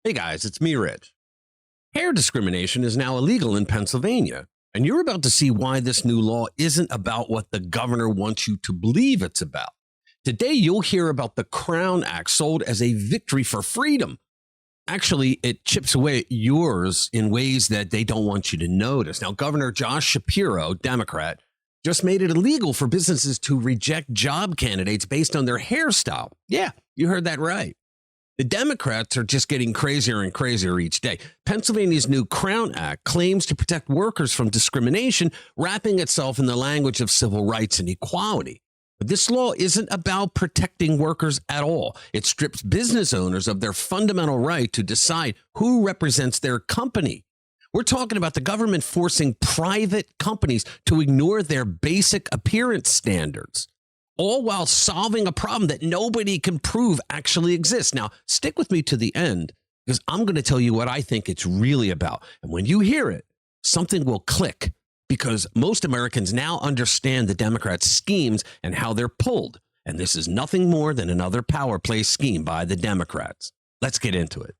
Hey guys, it's me, Rich. Hair discrimination is now illegal in Pennsylvania, and you're about to see why this new law isn't about what the governor wants you to believe it's about. Today, you'll hear about the Crown Act sold as a victory for freedom. Actually, it chips away at yours in ways that they don't want you to notice. Now, Governor Josh Shapiro, Democrat, just made it illegal for businesses to reject job candidates based on their hairstyle. Yeah, you heard that right. The Democrats are just getting crazier and crazier each day. Pennsylvania's new Crown Act claims to protect workers from discrimination, wrapping itself in the language of civil rights and equality. But this law isn't about protecting workers at all. It strips business owners of their fundamental right to decide who represents their company. We're talking about the government forcing private companies to ignore their basic appearance standards, all while solving a problem that nobody can prove actually exists. Now, stick with me to the end, because I'm going to tell you what I think it's really about. And when you hear it, something will click, because most Americans now understand the Democrats' schemes and how they're pulled. And this is nothing more than another power play scheme by the Democrats. Let's get into it.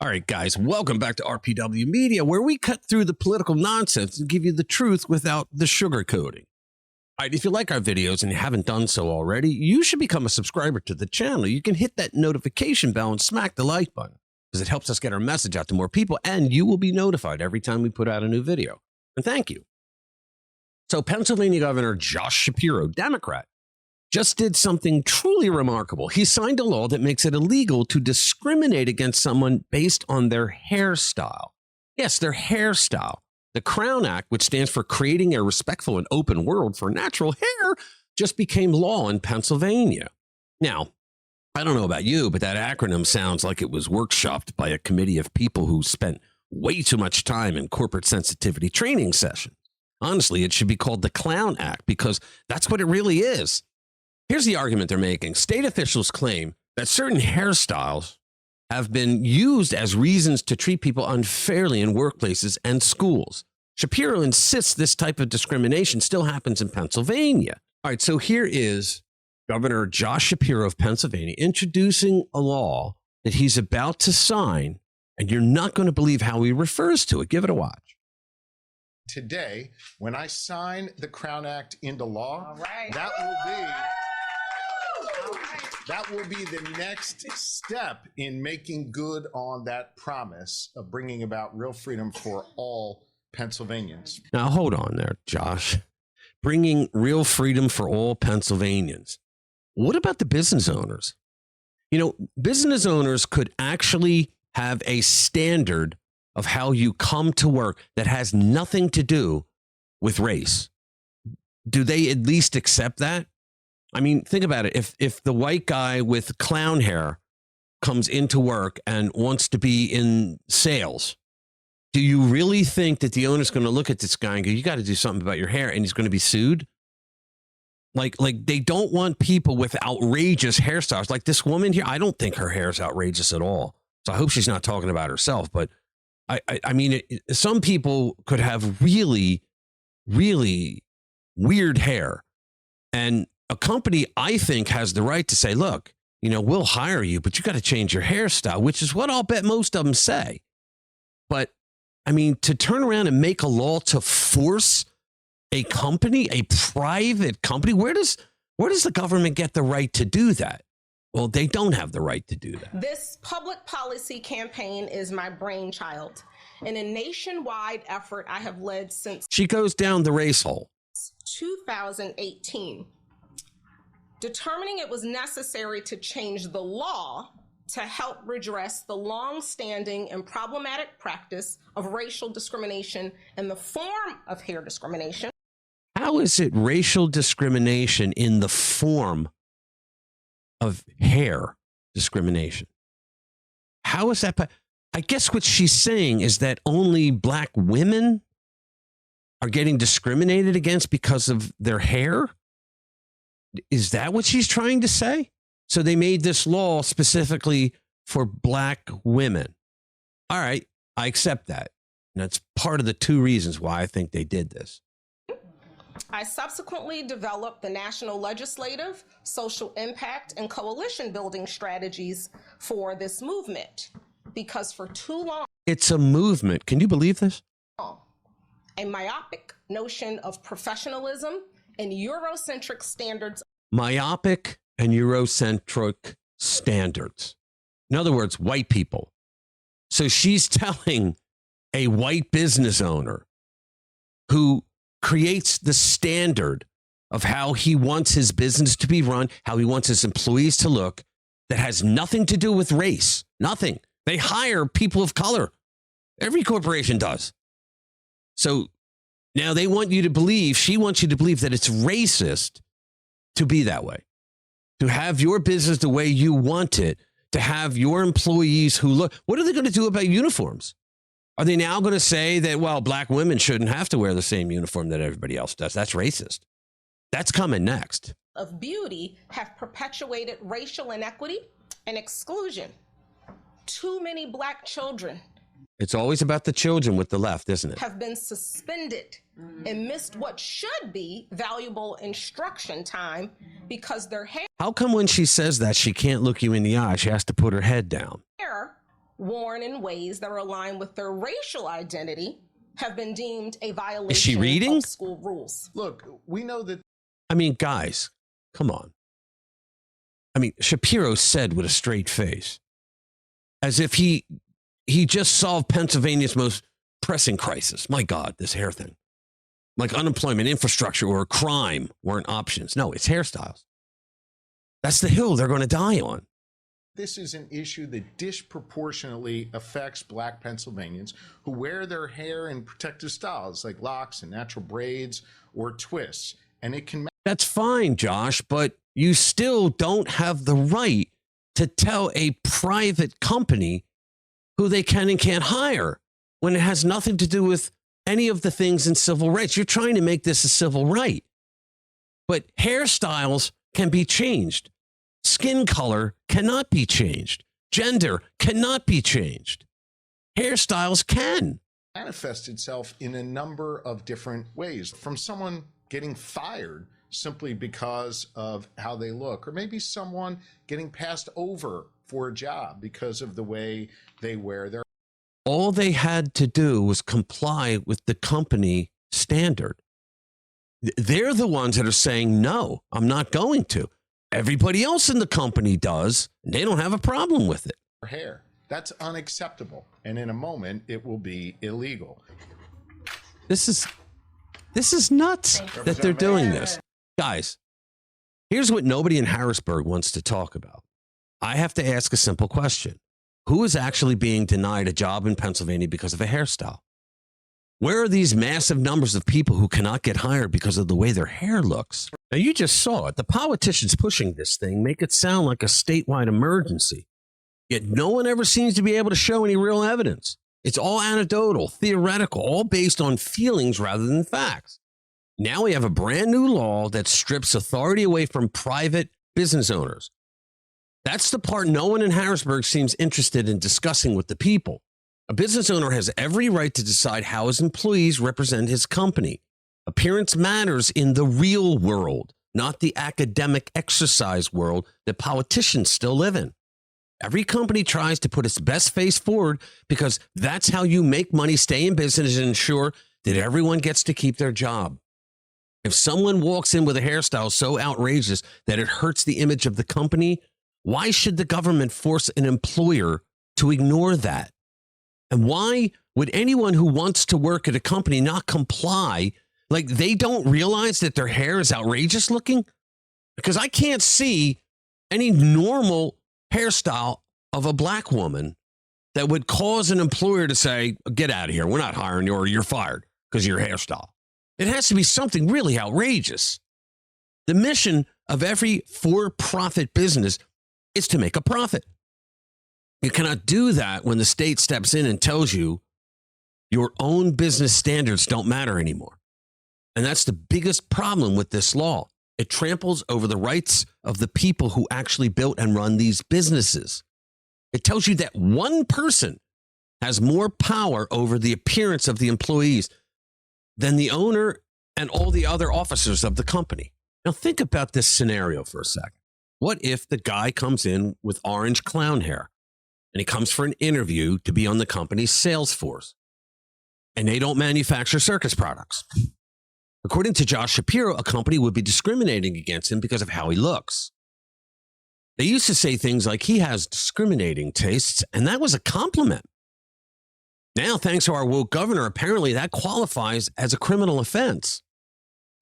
All right, guys, welcome back to RPW Media, where we cut through the political nonsense and give you the truth without the sugarcoating. All right, if you like our videos and you haven't done so already, you should become a subscriber to the channel. You can hit that notification bell and smack the like button, because it helps us get our message out to more people, and you will be notified every time we put out a new video. And thank you. So Pennsylvania Governor Josh Shapiro, Democrat, just did something truly remarkable. He signed a law that makes it illegal to discriminate against someone based on their hairstyle. Yes, their hairstyle. The Crown Act, which stands for Creating a Respectful and Open World for Natural Hair, just became law in Pennsylvania. Now, I don't know about you, but that acronym sounds like it was workshopped by a committee of people who spent way too much time in corporate sensitivity training sessions. Honestly, it should be called the Clown Act, because that's what it really is. Here's the argument they're making. State officials claim that certain hairstyles have been used as reasons to treat people unfairly in workplaces and schools. Shapiro insists this type of discrimination still happens in Pennsylvania. All right, so here is Governor Josh Shapiro of Pennsylvania introducing a law that he's about to sign, and you're not going to believe how he refers to it. Give it a watch. Today, when I sign the Crown Act into law, that will be the next step in making good on that promise of bringing about real freedom for all Pennsylvanians. Now, hold on there, Josh. Bringing real freedom for all Pennsylvanians. What about the business owners? You know, business owners could actually have a standard of how you come to work that has nothing to do with race. Do they at least accept that? I mean, think about it. If the white guy with clown hair comes into work and wants to be in sales, do you really think that the owner's going to look at this guy and go, you got to do something about your hair, and he's going to be sued? Like they don't want people with outrageous hairstyles. Like this woman here, I don't think her hair is outrageous at all. So I hope she's not talking about herself. But I mean, some people could have really, really weird hair, and a company, I think, has the right to say, look, you know, we'll hire you, but you got to change your hairstyle, which is what I'll bet most of them say. But I mean, to turn around and make a law to force a company, a private company, where does the government get the right to do that? Well, they don't have the right to do that. This public policy campaign is my brainchild, in a nationwide effort I have led since She goes down the race hole. 2018. Determining it was necessary to change the law to help redress the long-standing and problematic practice of racial discrimination in the form of hair discrimination. How is it racial discrimination in the form of hair discrimination? How is that? I guess what she's saying is that only black women are getting discriminated against because of their hair. Is that what she's trying to say? So they made this law specifically for black women. All right, I accept that. And that's part of the two reasons why I think they did this. I subsequently developed the national legislative, social impact, and coalition building strategies for this movement because for too long, It's a movement. Can you believe this? a myopic notion of professionalism and Eurocentric standards. Myopic and Eurocentric standards. In other words, white people. So she's telling a white business owner who creates the standard of how he wants his business to be run, how he wants his employees to look, that has nothing to do with race. Nothing. They hire people of color. Every corporation does. So now they want you to believe, she wants you to believe that it's racist to be that way, to have your business the way you want it, to have your employees who look. What are they going to do about uniforms? Are they now going to say that, well, black women shouldn't have to wear the same uniform that everybody else does? That's racist. That's coming next. Of beauty have perpetuated racial inequity and exclusion. Too many black children It's always about the children with the left, isn't it? have been suspended and missed what should be valuable instruction time because their How come when she says that, she can't look you in the eye? She has to put her head down. hair, worn in ways that are aligned with their racial identity, have been deemed a violation Is she reading? of school rules. Look, we know that I mean, guys, come on. I mean, Shapiro said with a straight face, as if he just solved Pennsylvania's most pressing crisis. My God, this hair thing. Like unemployment, infrastructure, or crime weren't options. No, it's hairstyles. That's the hill they're going to die on. this is an issue that disproportionately affects black Pennsylvanians who wear their hair in protective styles like locks and natural braids or twists. And it can That's fine, Josh, but you still don't have the right to tell a private company who they can and can't hire when it has nothing to do with any of the things in civil rights. You're trying to make this a civil right. But hairstyles can be changed. Skin color cannot be changed. Gender cannot be changed. Hairstyles can. manifest itself in a number of different ways, from someone getting fired simply because of how they look, or maybe someone getting passed over for a job because of the way they wear their. All they had to do was comply with the company standard. They're the ones that are saying, no, I'm not going to. Everybody else in the company does, and they don't have a problem with it. hair. That's unacceptable. And in a moment, it will be illegal. This is nuts that they're doing this. Guys, here's what nobody in Harrisburg wants to talk about. I have to ask a simple question. Who is actually being denied a job in Pennsylvania because of a hairstyle? Where are these massive numbers of people who cannot get hired because of the way their hair looks? Now, you just saw it. The politicians pushing this thing make it sound like a statewide emergency. Yet no one ever seems to be able to show any real evidence. It's all anecdotal, theoretical, all based on feelings rather than facts. Now we have a brand new law that strips authority away from private business owners. That's the part no one in Harrisburg seems interested in discussing with the people. A business owner has every right to decide how his employees represent his company. Appearance matters in the real world, not the academic exercise world that politicians still live in. Every company tries to put its best face forward because that's how you make money, stay in business, and ensure that everyone gets to keep their job. If someone walks in with a hairstyle so outrageous that it hurts the image of the company, why should the government force an employer to ignore that? And why would anyone who wants to work at a company not comply? Like, they don't realize that their hair is outrageous looking? Because I can't see any normal hairstyle of a black woman that would cause an employer to say, get out of here. We're not hiring you, or you're fired because of your hairstyle. It has to be something really outrageous. The mission of every for-profit business is to make a profit. You cannot do that when the state steps in and tells you your own business standards don't matter anymore. And that's the biggest problem with this law. It tramples over the rights of the people who actually built and run these businesses. It tells you that one person has more power over the appearance of the employees than the owner and all the other officers of the company. Now think about this scenario for a second. What if the guy comes in with orange clown hair and he comes for an interview to be on the company's sales force and they don't manufacture circus products? According to Josh Shapiro, a company would be discriminating against him because of how he looks. They used to say things like he has discriminating tastes, and that was a compliment. Now, thanks to our woke governor, apparently that qualifies as a criminal offense.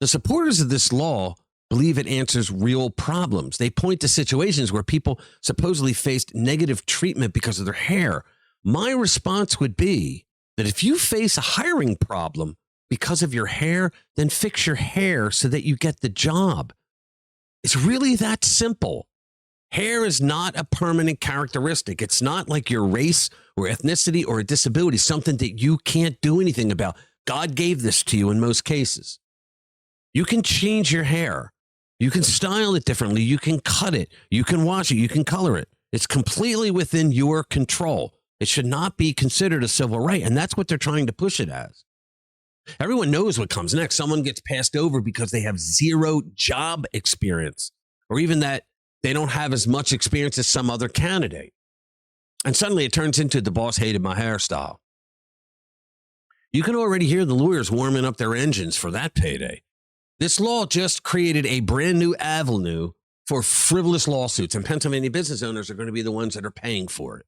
The supporters of this law believe it answers real problems. They point to situations where people supposedly faced negative treatment because of their hair. My response would be that if you face a hiring problem because of your hair, then fix your hair so that you get the job. It's really that simple. Hair is not a permanent characteristic. It's not like your race or ethnicity or a disability, something that you can't do anything about. God gave this to you in most cases. You can change your hair. You can style it differently. You can cut it. You can wash it. You can color it. It's completely within your control. It should not be considered a civil right, and that's what they're trying to push it as. Everyone knows what comes next. Someone gets passed over because they have zero job experience, or even that they don't have as much experience as some other candidate. And suddenly it turns into the boss hated my hairstyle. You can already hear the lawyers warming up their engines for that payday. This law just created a brand new avenue for frivolous lawsuits, and Pennsylvania business owners are going to be the ones that are paying for it.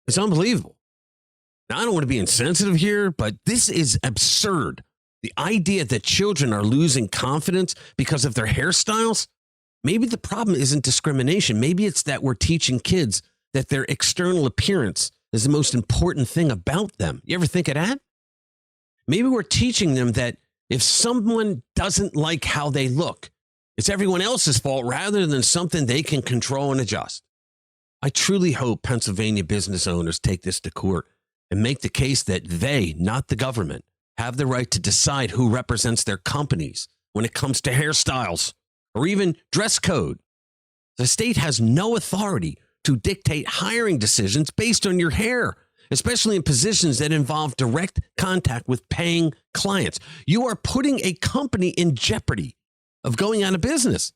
It's unbelievable. Now, I don't want to be insensitive here, but this is absurd. The idea that children are losing confidence because of their hairstyles, maybe the problem isn't discrimination. Maybe it's that we're teaching kids that their external appearance is the most important thing about them. You ever think of that? Maybe we're teaching them that if someone doesn't like how they look, it's everyone else's fault rather than something they can control and adjust. I truly hope Pennsylvania business owners take this to court and make the case that they, not the government, have the right to decide who represents their companies when it comes to hairstyles or even dress code. The state has no authority to dictate hiring decisions based on your hair, especially in positions that involve direct contact with paying clients. You are putting a company in jeopardy of going out of business.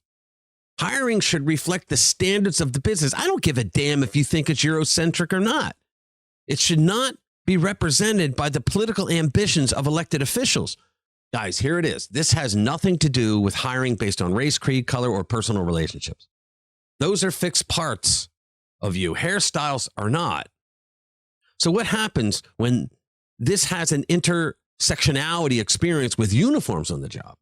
Hiring should reflect the standards of the business. I don't give a damn if you think it's Eurocentric or not. It should not be represented by the political ambitions of elected officials. Guys, here it is. This has nothing to do with hiring based on race, creed, color, or personal relationships. Those are fixed parts of you. Hairstyles are not. So what happens when this has an intersectionality experience with uniforms on the job?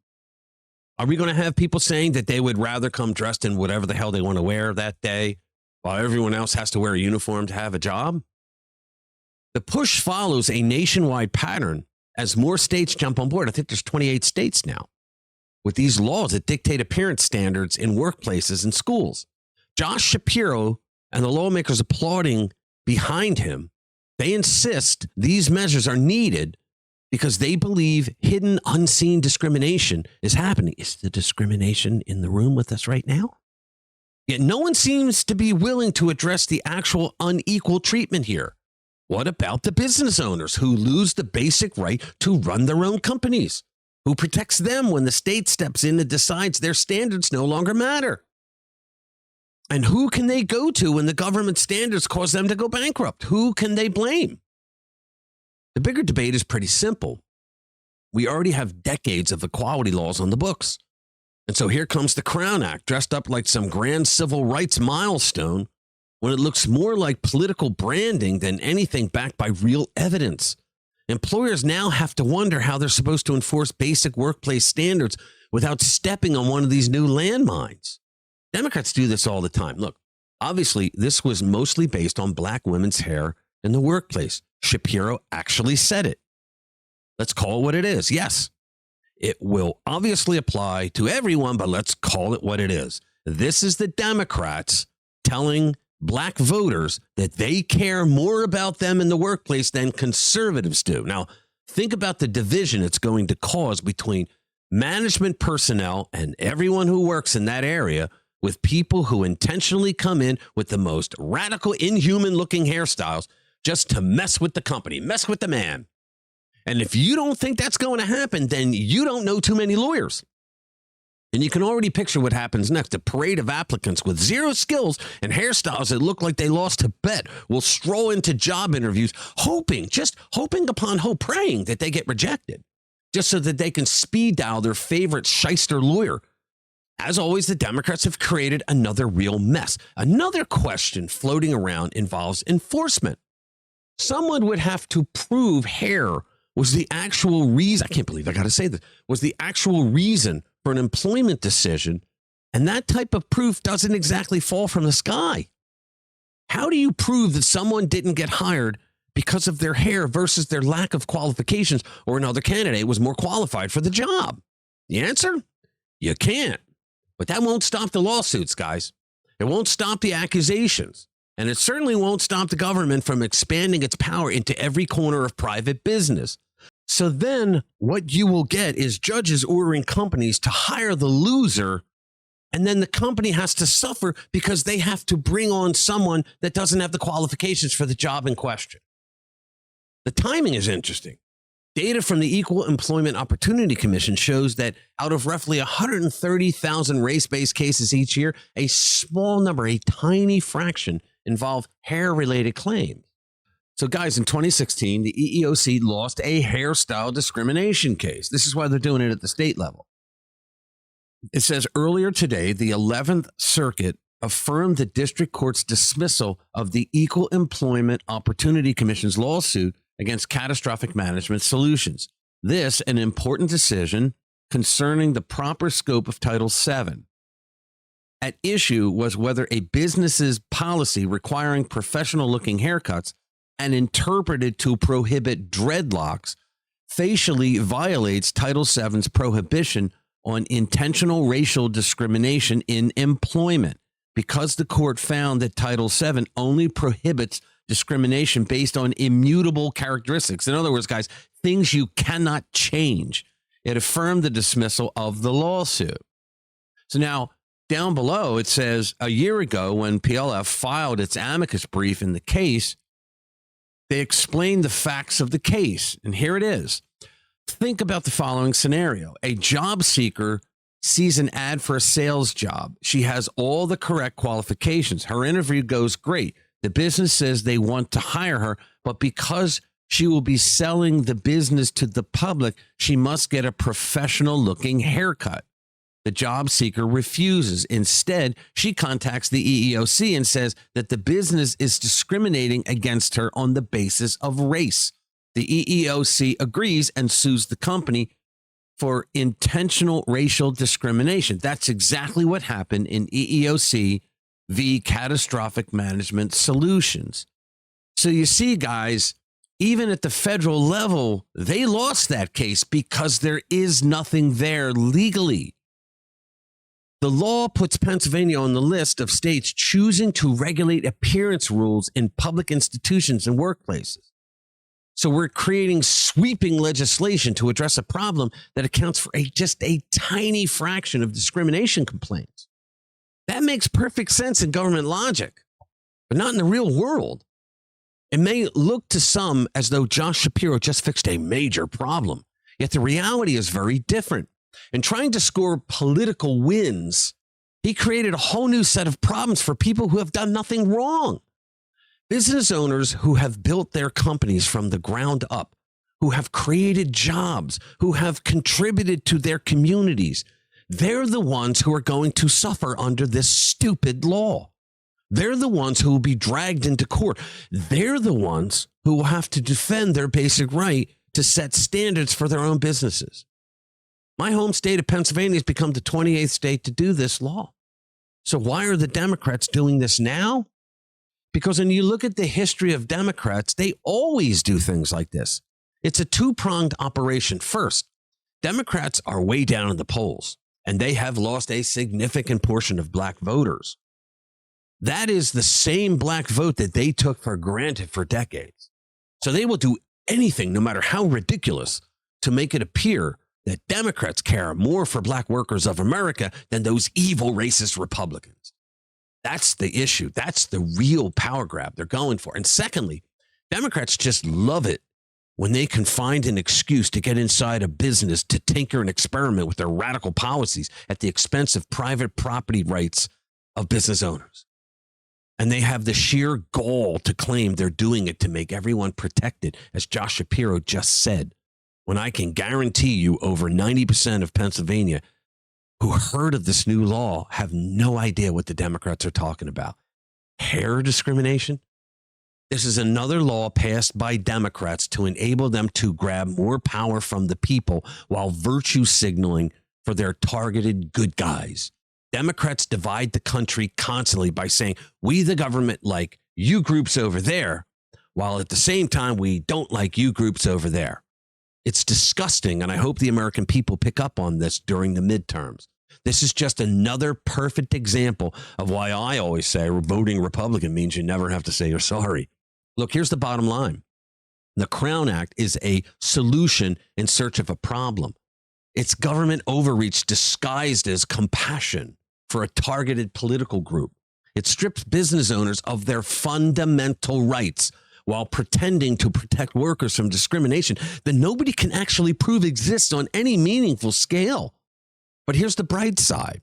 Are we going to have people saying that they would rather come dressed in whatever the hell they want to wear that day while everyone else has to wear a uniform to have a job? The push follows a nationwide pattern as more states jump on board. I think there's 28 states now with these laws that dictate appearance standards in workplaces and schools. Josh Shapiro and the lawmakers applauding behind him, they insist these measures are needed because they believe hidden, unseen discrimination is happening. Is the discrimination in the room with us right now? Yet no one seems to be willing to address the actual unequal treatment here. What about the business owners who lose the basic right to run their own companies? Who protects them when the state steps in and decides their standards no longer matter? And who can they go to when the government standards cause them to go bankrupt? Who can they blame? The bigger debate is pretty simple. We already have decades of equality laws on the books. And so here comes the Crown Act, dressed up like some grand civil rights milestone, when it looks more like political branding than anything backed by real evidence. Employers now have to wonder how they're supposed to enforce basic workplace standards without stepping on one of these new landmines. Democrats do this all the time. Look, obviously, this was mostly based on black women's hair in the workplace. Shapiro actually said it. Let's call it what it is. Yes, it will obviously apply to everyone, but let's call it what it is. This is the Democrats telling black voters that they care more about them in the workplace than conservatives do. Now, think about the division it's going to cause between management personnel and everyone who works in that area with people who intentionally come in with the most radical, inhuman-looking hairstyles just to mess with the company, mess with the man. And if you don't think that's going to happen, then you don't know too many lawyers. And you can already picture what happens next. A parade of applicants with zero skills and hairstyles that look like they lost a bet will stroll into job interviews, just hoping upon hope, praying that they get rejected, just so that they can speed dial their favorite shyster lawyer. As always, the Democrats have created another real mess. Another question floating around involves enforcement. Someone would have to prove hair was the actual reason, I can't believe I got to say this, was the actual reason for an employment decision, and that type of proof doesn't exactly fall from the sky. How do you prove that someone didn't get hired because of their hair versus their lack of qualifications, or another candidate was more qualified for the job? The answer? You can't. But that won't stop the lawsuits, guys. It won't stop the accusations. And it certainly won't stop the government from expanding its power into every corner of private business. So then what you will get is judges ordering companies to hire the loser, and then the company has to suffer because they have to bring on someone that doesn't have the qualifications for the job in question. The timing is interesting. Data from the Equal Employment Opportunity Commission shows that out of roughly 130,000 race-based cases each year, a small number, a tiny fraction, involve hair-related claims. So guys, in 2016, the EEOC lost a hairstyle discrimination case. This is why they're doing it at the state level. It says earlier today, the 11th Circuit affirmed the district court's dismissal of the Equal Employment Opportunity Commission's lawsuit against Catastrophic Management Solutions. This, an important decision concerning the proper scope of Title VII. At issue was whether a business's policy requiring professional-looking haircuts and interpreted to prohibit dreadlocks facially violates Title VII's prohibition on intentional racial discrimination in employment, because the court found that Title VII only prohibits discrimination based on immutable characteristics. In other words, guys, things you cannot change. It affirmed the dismissal of the lawsuit. So now, down below, it says a year ago when PLF filed its amicus brief in the case, they explained the facts of the case. And here it is. Think about the following scenario. A job seeker sees an ad for a sales job. She has all the correct qualifications. Her interview goes great. The business says they want to hire her, but because she will be selling the business to the public, she must get a professional-looking haircut. The job seeker refuses. Instead, she contacts the EEOC and says that the business is discriminating against her on the basis of race. The EEOC agrees and sues the company for intentional racial discrimination. That's exactly what happened in EEOC v. Catastrophic Management Solutions. So you see, guys, even at the federal level, they lost that case because there is nothing there legally. The law puts Pennsylvania on the list of states choosing to regulate appearance rules in public institutions and workplaces. So we're creating sweeping legislation to address a problem that accounts for just a tiny fraction of discrimination complaints. That makes perfect sense in government logic, but not in the real world. It may look to some as though Josh Shapiro just fixed a major problem, yet the reality is very different. In trying to score political wins, he created a whole new set of problems for people who have done nothing wrong. Business owners who have built their companies from the ground up, who have created jobs, who have contributed to their communities, they're the ones who are going to suffer under this stupid law. They're the ones who will be dragged into court. They're the ones who will have to defend their basic right to set standards for their own businesses. My home state of Pennsylvania has become the 28th state to do this law. So why are the Democrats doing this now? Because when you look at the history of Democrats, they always do things like this. It's a two-pronged operation. First, Democrats are way down in the polls, and they have lost a significant portion of black voters. That is the same black vote that they took for granted for decades. So they will do anything, no matter how ridiculous, to make it appear that Democrats care more for black workers of America than those evil racist Republicans. That's the issue. That's the real power grab they're going for. And secondly, Democrats just love it when they can find an excuse to get inside a business to tinker and experiment with their radical policies at the expense of private property rights of business owners. And they have the sheer gall to claim they're doing it to make everyone protected, as Josh Shapiro just said, when I can guarantee you over 90% of Pennsylvania who heard of this new law have no idea what the Democrats are talking about. Hair discrimination? This is another law passed by Democrats to enable them to grab more power from the people while virtue signaling for their targeted good guys. Democrats divide the country constantly by saying, we, the government, like you groups over there, while at the same time, we don't like you groups over there. It's disgusting, and I hope the American people pick up on this during the midterms. This is just another perfect example of why I always say voting Republican means you never have to say you're sorry. Look, here's the bottom line. The Crown Act is a solution in search of a problem. It's government overreach disguised as compassion for a targeted political group. It strips business owners of their fundamental rights while pretending to protect workers from discrimination that nobody can actually prove exists on any meaningful scale. But here's the bright side.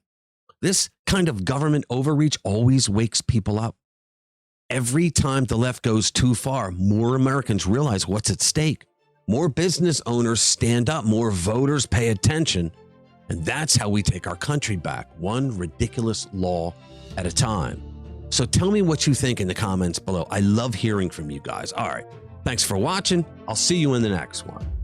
This kind of government overreach always wakes people up. Every time the left goes too far, more Americans realize what's at stake. More business owners stand up, more voters pay attention, and that's how we take our country back, one ridiculous law at a time. So tell me what you think in the comments below. I love hearing from you guys. All right, thanks for watching. I'll see you in the next one.